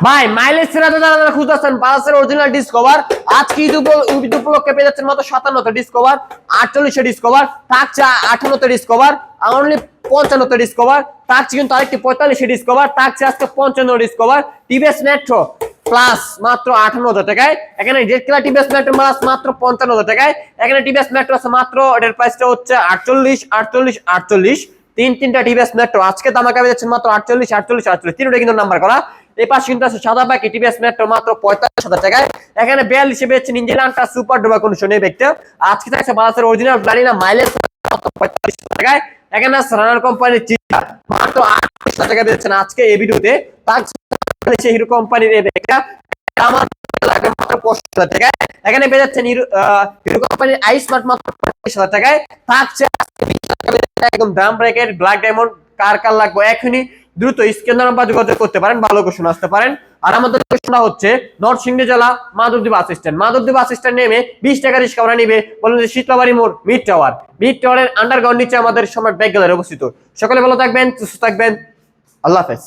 ভাই মাইলেজ সেরা তো যারা খুঁজতেছেন পালসার অরিজিনাল ডিসকভার আজকে ঈদ উপলক্ষে পেয়ে যাচ্ছেন মাত্র 57তে ডিসকভার, 48 ডিসকভার, থাকছে 58তে ডিসকভার, অনলি 55তে ডিসকভার, থাকছে কিন্তু আরেকটি 45 ডিসকভার, থাকছে আজকে 55 ডিসকভার, টিভিএস মেট্রো প্লাস মাত্র 58,000 টাকায়। এখানে Z class TVS metro plus মাত্র 55,000 টাকায়। এখানে টিভিএস মেট্রো আছে মাত্র, এটার প্রাইসটা হচ্ছে 48 তিনটা টিভিএস মেট্রো আজকে দামাকা যাচ্ছে মাত্র 48 তিনটা কিন্তু নাম্বার করা। এই পাশে কিন্তু আছে সাদা বাকি টিভিএস মেট্রো মাত্র 45,000 টাকায়। এখানে 42 পেয়েছেন ইঞ্জিলান্টা সুপার ডুবা কন্ডিশন এই ব্যাগটা আজকে থাকছে বাজাজের অরিজিনাল ব্লাডিনা মাইলেজ মাত্র 45,000 টাকায়। এখানে আছে রানার কোম্পানির চিটা মাত্র 28,000 টাকা দিচ্ছেন আজকে এই ভিডিওতে। থাকছে হিরো কোম্পানির এই ব্যাগটা আমার লাগে মাত্র 45,000 টাকায়। এখানে পেয়ে যাচ্ছেন হিরো কোম্পানির আই স্মার্ট মাত্র 45,000 টাকায়। থাকছে একদম দাম ব্র্যাকেট ব্ল্যাক ডায়মন্ড কার লাগবে এখনই দ্রুত স্ক্রিন নাম্বার যোগাযোগ করতে পারেন, ভালো কোশ্চেন আসতে পারেন। আর আমাদের কোশ্চেনটা হচ্ছে নরসিংদী জেলা মাধবদী বাস স্ট্যান্ড নেমে 20 টাকা রিক্সা ভাড়া নিবে বলেন যে শীতলাবাড়ি মোড় মিড টাওয়ারের আন্ডারগ্রাউন্ড নিচে আমাদের সম্রাট ব্যাগ গ্যালারি অবস্থিত। সকলে ভালো থাকবেন, সুস্থ থাকবেন, আল্লাহ হাফেজ।